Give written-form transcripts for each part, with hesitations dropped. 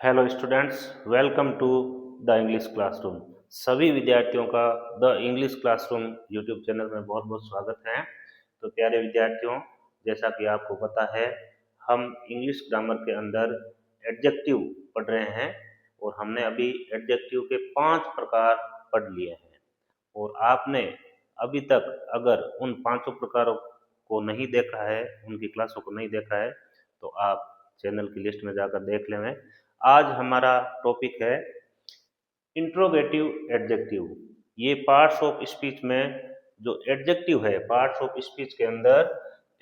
Hello students, welcome to the English classroom. सभी विद्यार्थियों का the English classroom YouTube channel में बहुत बहुत स्वागत है। तो प्यारे विद्यार्थियों, जैसा कि आपको पता है, हम इंग्लिश ग्रामर के अंदर एडजेक्टिव पढ़ रहे हैं और हमने अभी एडजेक्टिव के 5 प्रकार पढ़ लिए हैं। और आपने अभी तक अगर उन 5 प्रकारों को नहीं देखा है, उनकी क्लासों को नहीं देखा है, तो आप चैनल की लिस्ट में जाकर देख लें। आज हमारा टॉपिक है इंट्रोगेटिव एडजेक्टिव। ये पार्ट्स ऑफ स्पीच में जो एडजेक्टिव है, पार्ट्स ऑफ स्पीच के अंदर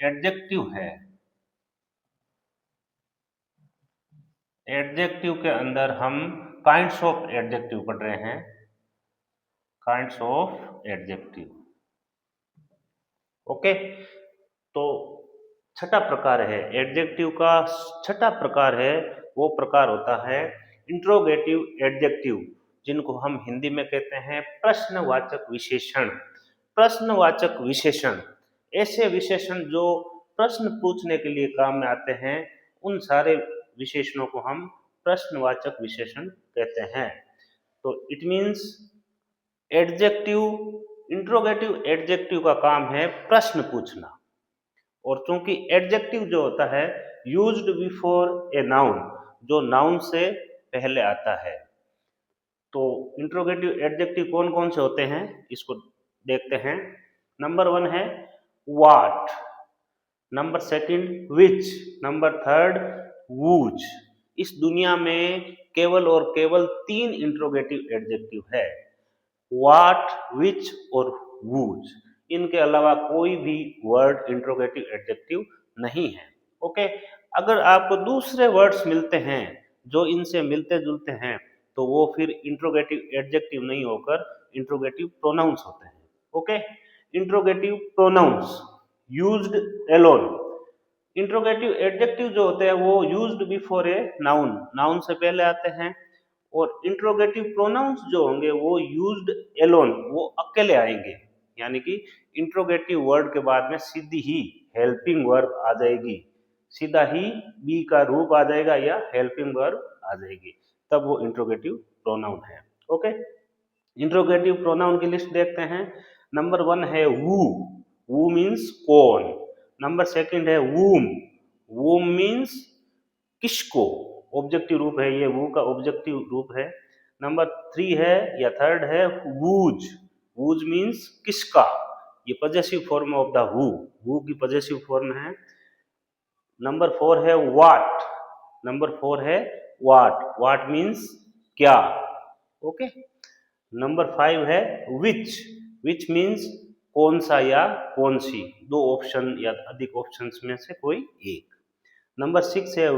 एडजेक्टिव है। एडजेक्टिव के अंदर हम काइंड्स ऑफ एडजेक्टिव पढ़ रहे हैं। Kinds of adjective, okay. तो छठा प्रकार है एडजेक्टिव का, छठा प्रकार है वो प्रकार होता है इंट्रोगेटिव एडजेक्टिव, जिनको हम हिंदी में कहते हैं प्रश्नवाचक विशेषण। प्रश्नवाचक विशेषण ऐसे विशेषण जो प्रश्न पूछने के लिए काम में आते हैं, उन सारे विशेषणों को हम प्रश्नवाचक विशेषण कहते हैं। तो it means adjective, interrogative adjective का काम है प्रश्न पूछना। और चूंकि एडजेक्टिव जो होता है यूज्ड बिफोर ए नाउन, जो नाउन से पहले आता है। तो इंट्रोगेटिव एडजेक्टिव कौन कौन से होते हैं इसको देखते हैं। नंबर 1 है what, number 2 which, number 3 whose. इस दुनिया में केवल और केवल 3 इंट्रोगेटिव एडजेक्टिव है, व्हाट, विच और वूज। इनके अलावा कोई भी वर्ड इंट्रोगेटिव एडजेक्टिव नहीं है, ओके। अगर आपको दूसरे वर्ड्स मिलते हैं जो इनसे मिलते जुलते हैं, तो वो फिर इंट्रोगेटिव एडजेक्टिव नहीं होकर इंट्रोगेटिव प्रोनाउंस होते हैं, okay. Interrogative pronouns used alone. Interrogative adjective जो होते हैं वो used before a noun, noun से पहले आते हैं। और इंट्रोगेटिव प्रोनाउंस जो होंगे वो यूज्ड एलोन, वो अकेले आएंगे। यानी कि इंट्रोगेटिव वर्ड के बाद में सीधी ही हेल्पिंग वर्ब आ जाएगी, सीधा ही बी का रूप आ जाएगा या हेल्पिंग वर्ब आ जाएगी, तब वो इंट्रोगेटिव प्रोनाउन है, ओके। इंट्रोगेटिव प्रोनाउन की लिस्ट देखते हैं। नंबर 1 है वू, वू मीन्स कौन। नंबर 2 है वूम, वूम मीन्स किसको, ऑब्जेक्टिव रूप है ये, वू का ऑब्जेक्टिव रूप है। नंबर 3 है या 3 है वूज, वूज मीन्स किसका, ये पजेसिव फॉर्म ऑफ द वू की पजेसिव फॉर्म है। नंबर 4 है व्हाट, नंबर 4 है व्हाट, व्हाट मीन्स क्या, ओके। नंबर 5 है विच मीन्स कौन सा या कौन सी, 2 ऑप्शन या अधिक ऑप्शंस में से कोई एक। नंबर 6 है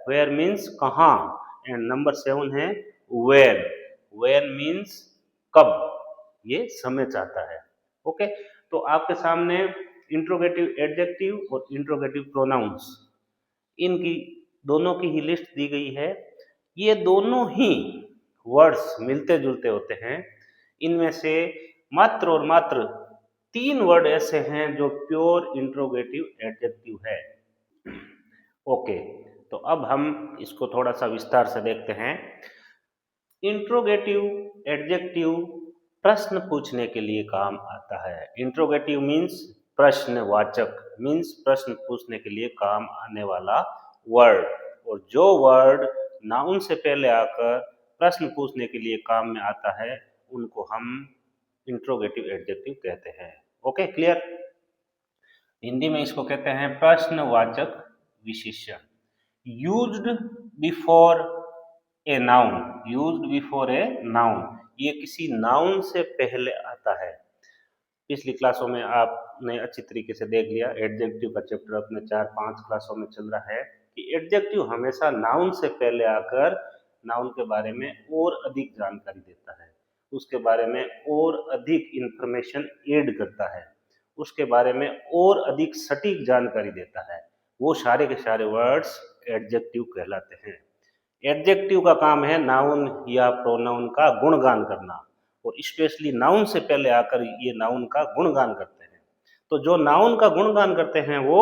वेयर मीन्स कहाँ। एंड नंबर 7 है वेयर मीन्स कब, ये समय चाहता है, ओके। तो आपके सामने इंट्रोगेटिव एडजेक्टिव और इंट्रोगेटिव प्रोनाउंस, इनकी दोनों की ही लिस्ट दी गई है। ये दोनों ही वर्ड्स मिलते जुलते होते हैं। इनमें से मात्र और मात्र 3 वर्ड ऐसे हैं जो प्योर इंट्रोगेटिव एडजेक्टिव है, ओके। तो अब हम इसको थोड़ा सा विस्तार से देखते हैं। इंट्रोगेटिव एडजेक्टिव प्रश्न पूछने के लिए काम आता है। इंट्रोगेटिव मीन्स प्रश्नवाचक, मीन्स प्रश्न पूछने के लिए काम आने वाला वर्ड। और जो वर्ड नाउन से पहले आकर प्रश्न पूछने के लिए काम में आता है, उनको हम इंट्रोगेटिव एडजेक्टिव कहते हैं, ओके, क्लियर। हिंदी में इसको कहते हैं प्रश्नवाचक विशेषण। Used before a noun, used before a noun, ये किसी नाउन से पहले आता है। पिछली क्लासों में आपने अच्छी तरीके से देख लिया, एडजेक्टिव का चैप्टर अपने 4-5 क्लासों में चल रहा है कि एडजेक्टिव हमेशा नाउन से पहले आकर नाउन के बारे में और अधिक जानकारी देता है, उसके बारे में और अधिक इंफॉर्मेशन ऐड करता है, उसके बारे में और अधिक सटीक जानकारी देता है। वो सारे के सारे वर्ड्स एडजेक्टिव कहलाते हैं। एडजेक्टिव का काम है नाउन या प्रोनाउन का गुणगान करना, और स्पेशली नाउन से पहले आकर ये नाउन का गुणगान करते हैं। तो जो नाउन का गुणगान करते हैं वो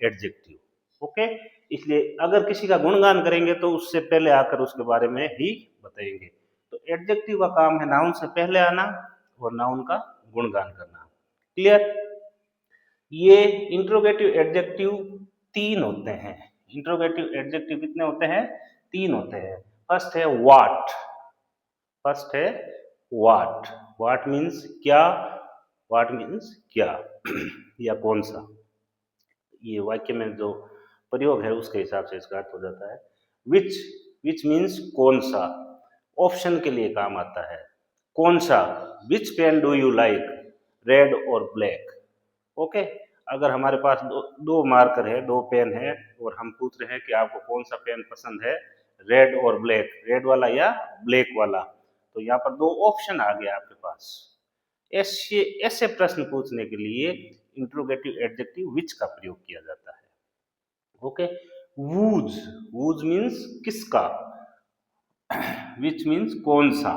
एडजेक्टिव, ओके। इसलिए अगर किसी का गुणगान करेंगे तो उससे पहले आकर उसके बारे में ही बताएंगे। तो एडजेक्टिव का काम है नाउन से पहले आना और नाउन का गुणगान करना। क्लियर? ये इंट्रोगेटिव एडजेक्टिव 3 होते हैं। इंट्रोगेटिव एडजेक्टिव कितने होते हैं? 3 होते हैं। फर्स्ट है व्हाट। फर्स्ट है व्हाट। व्हाट मीन्स क्या, व्हाट मीन्स क्या या कौन सा। ये वाक्य में जो प्रयोग है उसके हिसाब से इसका अर्थ हो जाता है। विच, विच मीन्स कौन सा, ऑप्शन के लिए काम आता है। कौन सा, which pen do you like, red और ब्लैक। ओके, अगर हमारे पास दो मार्कर है, दो पेन है और हम पूछ रहे हैं कि आपको कौन सा पेन पसंद है, रेड और ब्लैक, रेड वाला या ब्लैक वाला, तो यहाँ पर दो ऑप्शन आ गया आपके पास। ऐसे ऐसे प्रश्न पूछने के लिए इंट्रोगेटिव एडजेक्टिव विच का प्रयोग किया जाता है। ओके, वूज, वूज मीन्स किसका, विच मीन्स कौन सा,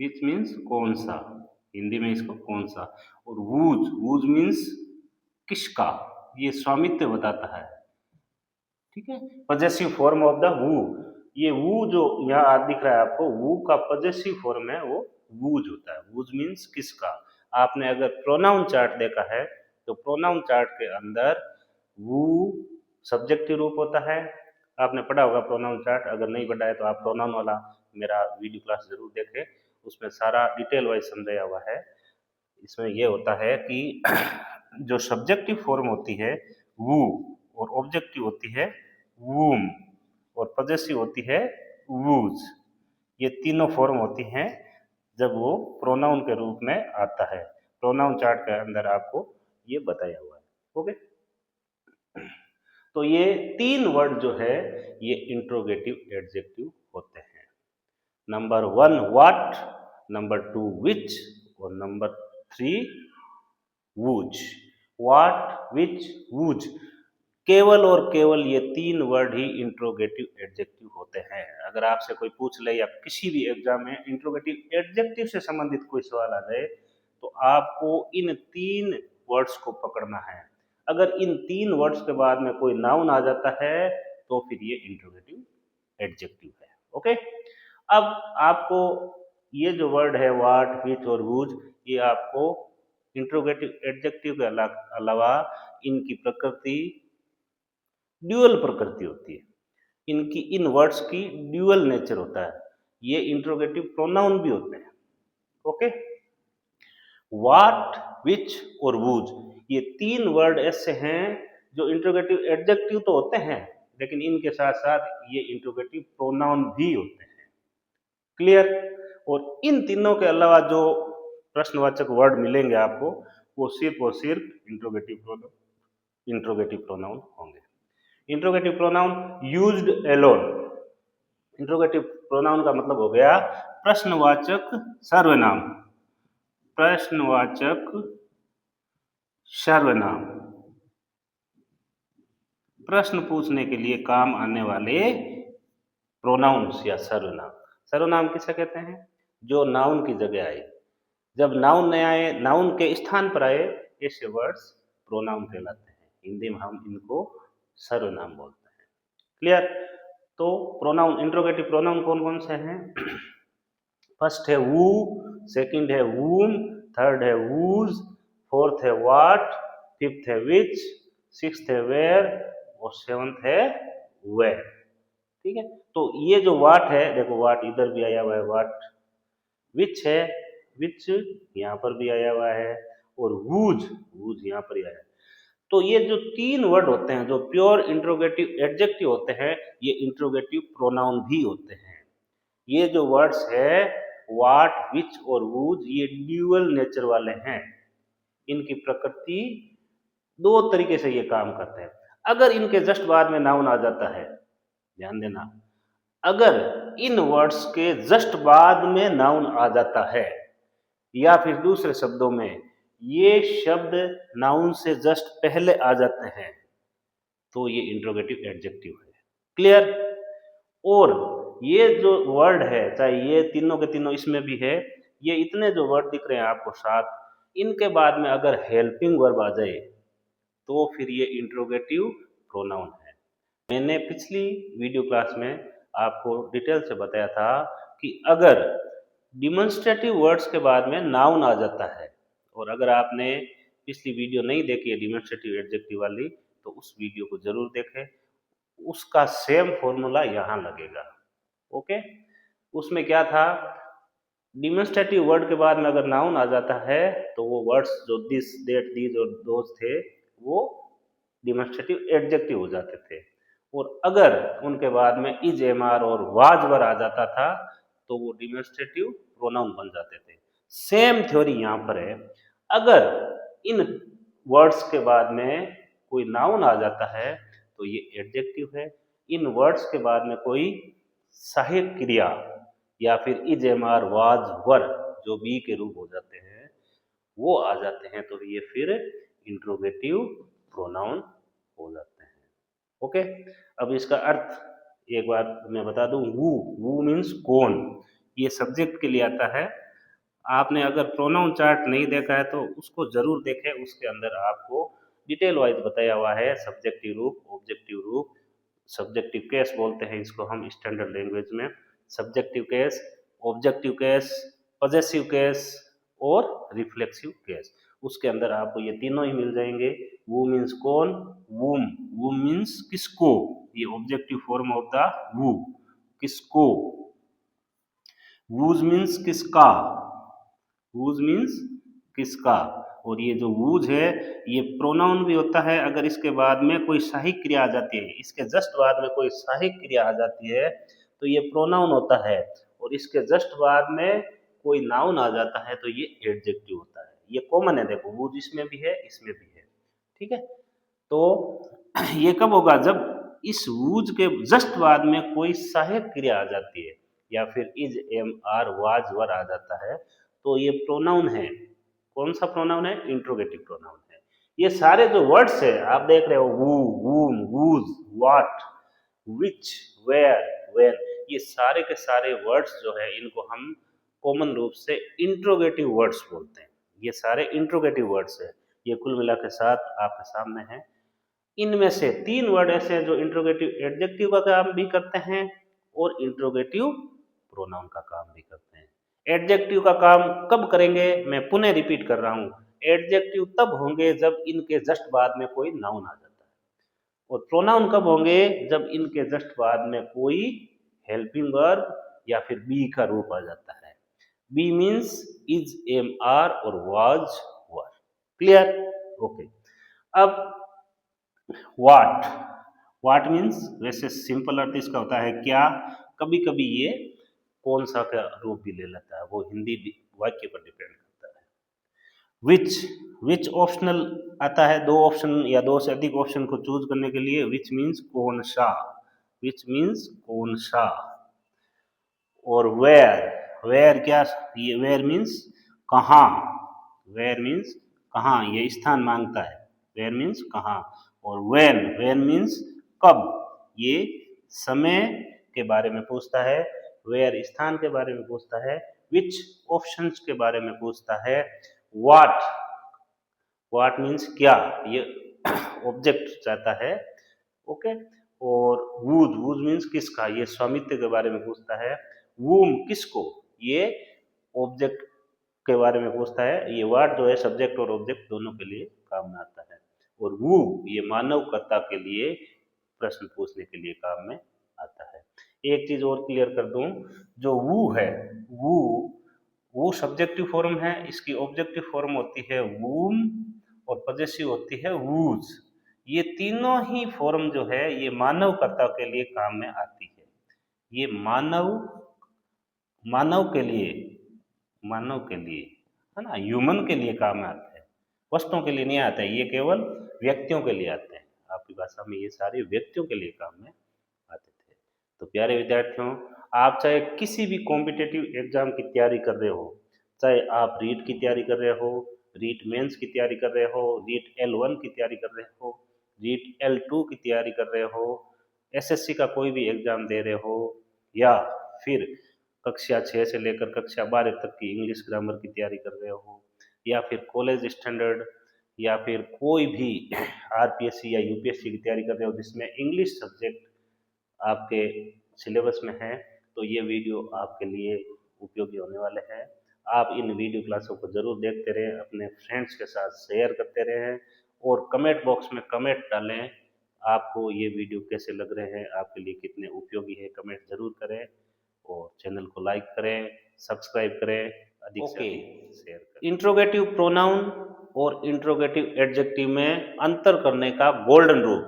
विच मीन्स कौन सा, हिंदी में इसको कौन सा। और वूज, वूज मीन्स किसका, ये स्वामित्व बताता है। ठीक है, पॉजेसिव फॉर्म ऑफ द वू। ये वू जो यहाँ दिख रहा है आपको, वू का पॉजेसिव फॉर्म है वो वूज होता है। वूज मीन्स किसका। आपने अगर प्रोनाउन चार्ट देखा है तो प्रोनाउन चार्ट के अंदर वू सब्जेक्टिव रूप होता है। आपने पढ़ा होगा प्रोनाउन चार्ट, अगर नहीं पढ़ा है तो आप प्रोनाउन वाला मेरा वीडियो क्लास जरूर देखें, उसमें सारा डिटेल वाइज समझाया हुआ है। इसमें यह होता है कि जो सब्जेक्टिव फॉर्म होती है वू, और ऑब्जेक्टिव होती है वूम, और पॉजेसिव होती है वूज। ये तीनों फॉर्म होती हैं जब वो प्रोनाउन के रूप में आता है। प्रोनाउन चार्ट के अंदर आपको ये बताया हुआ है। ओके, तो ये 3 वर्ड जो है ये इंट्रोगेटिव एडजेक्टिव होते हैं। नंबर 1 व्हाट, नंबर 2 विच और number 3 whose. What, which, whose, केवल और केवल ये 3 वर्ड ही इंट्रोगेटिव एडजेक्टिव होते हैं। अगर आपसे कोई पूछ ले या किसी भी एग्जाम में इंट्रोगेटिव एडजेक्टिव से संबंधित कोई सवाल आ जाए तो आपको इन 3 वर्ड्स को पकड़ना है। अगर इन 3 वर्ड्स के बाद में कोई नाउन आ जाता है तो फिर ये इंट्रोगेटिव एडजेक्टिव है। ओके, अब आपको ये जो वर्ड है व्हाट, विच और वूज, ये आपको इंट्रोगेटिव एडजेक्टिव के अलावा इनकी प्रकृति ड्यूअल प्रकृति होती है। इनकी इन वर्ड्स की ड्यूअल नेचर होता है। ये इंट्रोगेटिव प्रोनाउन भी होते हैं। ओके, व्हाट, विच और वूज, ये 3 वर्ड ऐसे हैं जो इंट्रोगेटिव एडजेक्टिव तो होते हैं लेकिन इनके साथ साथ ये इंट्रोगेटिव प्रोनाउन भी होते हैं। क्लियर? और इन तीनों के अलावा जो प्रश्नवाचक वर्ड मिलेंगे आपको वो सिर्फ और सिर्फ इंट्रोगेटिव प्रोनाउन होंगे। Interrogative pronoun used alone. Interrogative pronoun का मतलब हो गया प्रश्नवाचक सर्वनाम। प्रश्नवाचक सर्वनाम, प्रश्न पूछने के लिए काम आने वाले प्रोनाउंस या सर्वनाम। सर्वनाम किसे कहते हैं? जो नाउन की जगह आए। जब नाउन नहीं आए, नाउन के स्थान पर आए, ऐसे वर्ड्स प्रोनाउन कहलाते हैं। हिंदी में हम इनको सर्वनाम बोलते हैं। क्लियर? तो प्रोनाउन, इंट्रोगेटिव प्रोनाउन कौन कौन से हैं? फर्स्ट है वू, सेकंड है वूम, थर्ड है वूज, फोर्थ है व्हाट, फिफ्थ है विच, सिक्स्थ है वेयर और सेवंथ है वेयर। ठीक है, तो ये जो व्हाट है, देखो व्हाट इधर भी आया हुआ है व्हाट, विच है, विच यहाँ पर भी आया हुआ है, और वूज, वूज यहाँ पर ही आया है। तो ये जो 3 वर्ड होते हैं जो प्योर इंट्रोगेटिव एडजेक्टिव होते हैं, ये इंट्रोगेटिव प्रोनाउन भी होते हैं। ये जो वर्ड्स है व्हाट, विच और वूज, ये ड्यूअल नेचर वाले हैं। इनकी प्रकृति 2 तरीके से ये काम करते हैं। अगर इनके जस्ट बाद में नाउन आ जाता है, ध्यान देना, अगर इन वर्ड्स के जस्ट बाद में नाउन आ जाता है या फिर दूसरे शब्दों में ये शब्द नाउन से जस्ट पहले आ जाते हैं तो ये इंट्रोगेटिव एडजेक्टिव है। क्लियर? और ये जो वर्ड है, चाहे ये तीनों के तीनों इसमें भी है, ये इतने जो वर्ड दिख रहे हैं आपको 7, इनके बाद में अगर हेल्पिंग वर्ब आ जाए तो फिर ये इंट्रोगेटिव प्रोनाउन है। मैंने पिछली वीडियो क्लास में आपको डिटेल से बताया था कि अगर डिमॉन्स्ट्रेटिव वर्ड्स के बाद में नाउन आ जाता है, और अगर आपने पिछली वीडियो नहीं देखी है डिमॉन्स्ट्रेटिव एडजेक्टिव वाली, तो उस वीडियो को जरूर देखें। उसका सेम फॉर्मूला यहाँ लगेगा। ओके, उसमें क्या था, डिमॉन्स्ट्रेटिव वर्ड के बाद में अगर नाउन आ जाता है तो वो वर्ड्स जो दिस दैट दीज और दोज थे वो डिमॉन्स्ट्रेटिव एडजेक्टिव हो जाते थे, और अगर उनके बाद में इज एम आर और वाज वर आ जाता था तो वो डिमॉन्स्ट्रेटिव प्रोनाउन बन जाते थे। सेम थ्योरी यहाँ पर है। अगर इन वर्ड्स के बाद में कोई नाउन आ जाता है तो ये एडजेक्टिव है। इन वर्ड्स के बाद में कोई सहायक क्रिया या फिर is am are was were जो बी के रूप हो जाते हैं वो आ जाते हैं तो ये फिर इंट्रोगेटिव प्रोनाउन हो जाते हैं। ओके, अब इसका अर्थ एक बार मैं बता दूं। वू मीन्स कौन, ये सब्जेक्ट के लिए आता है। आपने अगर प्रोनाउन चार्ट नहीं देखा है तो उसको जरूर देखें, उसके अंदर आपको डिटेल वाइज बताया हुआ है सब्जेक्टिव रूप, ऑब्जेक्टिव रूप, सब्जेक्टिव केस बोलते हैं इसको हम स्टैंडर्ड लैंग्वेज में, subjective case, objective case, possessive case और रिफ्लेक्सिव केस। उसके अंदर आपको ये तीनों ही मिल जाएंगे। वो मीन्स कौन, वूम, वूम मीन्स किसको, ये ऑब्जेक्टिव फॉर्म ऑफ द वू, किसको। वूज मीन्स किसका, वूज मीन्स किसका। और ये जो वूज है ये प्रोनाउन भी होता है अगर इसके बाद में कोई सहायक क्रिया आ जाती है, इसके जस्ट बाद में कोई सहायक क्रिया आ जाती है तो ये प्रोनाउन होता है, और इसके जस्ट बाद में कोई नाउन आ जाता है तो ये एडजेक्टिव होता है। ये कॉमन है, देखो वूज इसमें भी है इसमें भी है, ठीक है। तो ये कब होगा, जब इस वूज के जस्ट बाद में कोई सहायक क्रिया आ जाती है या फिर is am are was were आ जाता है तो ये प्रोनाउन है। कौन सा प्रोनाउन है, इंट्रोगेटिव प्रोनाउन है। ये सारे जो वर्ड्स है आप देख रहे हो, who, whom, whose, what, which, where, when, ये सारे के सारे वर्ड्स जो है इनको हम कॉमन रूप से इंट्रोगेटिव वर्ड्स बोलते हैं। ये सारे इंट्रोगेटिव वर्ड्स है। ये कुल मिला के साथ आपके सामने है। इनमें से तीन वर्ड ऐसे हैं जो इंट्रोगेटिव एडजेक्टिव का काम भी करते हैं और इंट्रोगेटिव प्रोनाउन का काम भी करते हैं। एडजेक्टिव का काम कब करेंगे, मैं पुनः रिपीट कर रहा हूं, एडजेक्टिव तब होंगे जब इनके जस्ट बाद में कोई नाउन आ जाता है, और प्रोनाउन कब होंगे, जब इनके जस्ट बाद में कोई हेल्पिंग वर्ब या फिर बी का रूप आ जाता है। Be means is am are और वाज वर। Clear, okay. अब वाट, वाट मीन्स वैसे सिंपल अर्थ इसका होता है क्या, कभी कभी ये कौन सा का रूप भी ले लेता है, वो हिंदी वाक्य पर डिपेंड करता है। विच, विच ऑप्शनल आता है, दो ऑप्शन या दो से अधिक ऑप्शन को चूज करने के लिए। विच मीन्स कौन सा, विच मीन्स कौन सा। और वेयर, वेयर क्या, ये वेयर मीन्स कहाँ, वेयर मीन्स कहाँ, ये स्थान मांगता है, वेयर मीन्स कहाँ। और वेन, वेन मीन्स कब, ये समय के बारे में पूछता है। वेयर स्थान के बारे में पूछता है। विच ऑप्शंस के बारे में पूछता है। व्हाट, व्हाट मीन्स क्या, ये ऑब्जेक्ट चाहता है। ओके। और वूज, वूज मीन्स किसका, ये स्वामित्व के बारे में पूछता है। वूम किसको, ये ऑब्जेक्ट के बारे में पूछता है। ये वर्ड जो है सब्जेक्ट और ऑब्जेक्ट दोनों के लिए काम में आता है। और वू ये मानवकर्ता के लिए प्रश्न पूछने के लिए काम में आता है। एक चीज और क्लियर कर दूं, जो वू है, वू, वो सब्जेक्टिव फॉर्म है, इसकी ऑब्जेक्टिव फॉर्म होती है वूम और पॉजेसिव होती है वूज। ये तीनों ही फॉर्म जो है ये मानवकर्ता के लिए काम में आती है। ये मानव, मानव के लिए, मानव के लिए है ना, ह्यूमन के लिए काम में आता है, वस्तुओं के लिए नहीं आता है। ये केवल व्यक्तियों के लिए आते हैं। आपकी भाषा में ये सारे व्यक्तियों के लिए काम में आते थे। तो प्यारे विद्यार्थियों, आप चाहे किसी भी कॉम्पिटेटिव एग्जाम की तैयारी कर रहे हो, चाहे आप रीट की तैयारी कर रहे हो, रीट मेंस की तैयारी कर रहे हो, रीट L1 की तैयारी कर रहे हो, रीट L2 की तैयारी कर रहे हो, एसएससी का कोई भी एग्जाम दे रहे हो, या फिर कक्षा 6 से लेकर कक्षा 12 तक की इंग्लिश ग्रामर की तैयारी कर रहे हो, या फिर कॉलेज स्टैंडर्ड या फिर कोई भी आरपीएससी या यूपीएससी की तैयारी कर रहे हो जिसमें इंग्लिश सब्जेक्ट आपके सिलेबस में है, तो ये वीडियो आपके लिए उपयोगी होने वाले हैं। आप इन वीडियो क्लासों को ज़रूर देखते रहें, अपने फ्रेंड्स के साथ शेयर करते रहें और कमेंट बॉक्स में कमेंट डालें। आपको ये वीडियो कैसे लग रहे हैं, आपके लिए कितने उपयोगी है, कमेंट ज़रूर करें और चैनल को लाइक करें, सब्सक्राइब करें, अधिक से अधिक शेयर करें। इंट्रोगेटिव प्रोनाउन और इंट्रोगेटिव एडजेक्टिव में अंतर करने का गोल्डन रूल।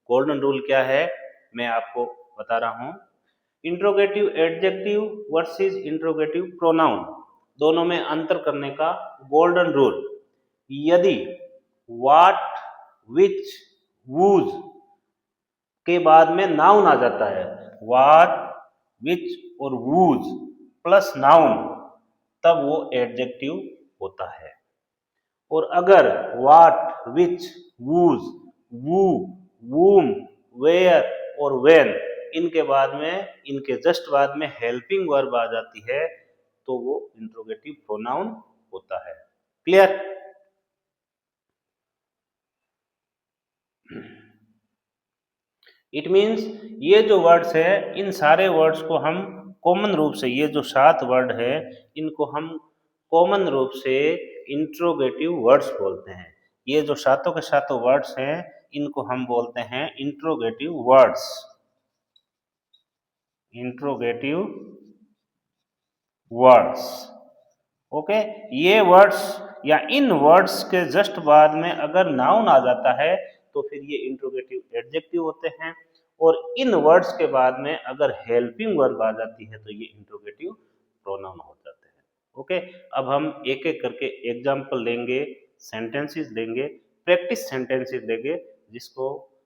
गोल्डन रूल क्या है मैं आपको बता रहा हूँ। Interrogative adjective versus interrogative pronoun, दोनों में अंतर करने का गोल्डन रूल। यदि व्हाट, विच, वूज के बाद में नाउन आ जाता है, व्हाट, विच और वूज प्लस नाउन, तब वो एडजेक्टिव होता है। और अगर what, which, whose, who, whom, where और वेन इनके बाद में, इनके जस्ट बाद में हेल्पिंग वर्ब आ जाती है, तो वो इंट्रोगेटिव प्रोनाउन होता है। क्लियर? इट मीन्स ये जो वर्ड्स है, इन सारे वर्ड्स को हम कॉमन रूप से, ये जो 7 वर्ड है इनको हम कॉमन रूप से इंट्रोगेटिव वर्ड्स बोलते हैं। ये जो सातों के सातों वर्ड्स हैं इनको हम बोलते हैं interrogative words. Interrogative words, okay. ये वर्ड्स या इन वर्ड्स के जस्ट बाद में अगर नाउन आ जाता है तो फिर ये इंट्रोगेटिव एडजेक्टिव होते हैं, और इन वर्ड्स के बाद में अगर हेल्पिंग वर्ब आ जाती है तो ये इंट्रोगेटिव प्रोनाउन हो जाते हैं। ओके, अब हम एक एक करके एग्जाम्पल लेंगे, सेंटेंसेस लेंगे, प्रैक्टिस सेंटेंसेस लेंगे,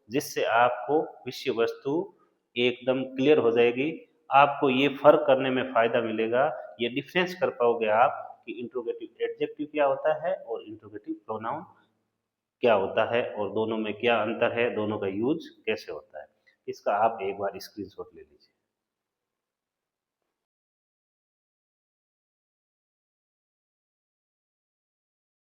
जिससे आपको विषय वस्तु एकदम क्लियर हो जाएगी। आपको ये फर्क करने में फायदा मिलेगा, ये डिफरेंस कर पाओगे आप कि इंट्रोगेटिव एडजेक्टिव क्या होता है और इंट्रोगेटिव प्रोनाउन क्या होता है और दोनों में क्या अंतर है, दोनों का यूज कैसे होता है। इसका आप एक बार स्क्रीनशॉट ले लीजिए।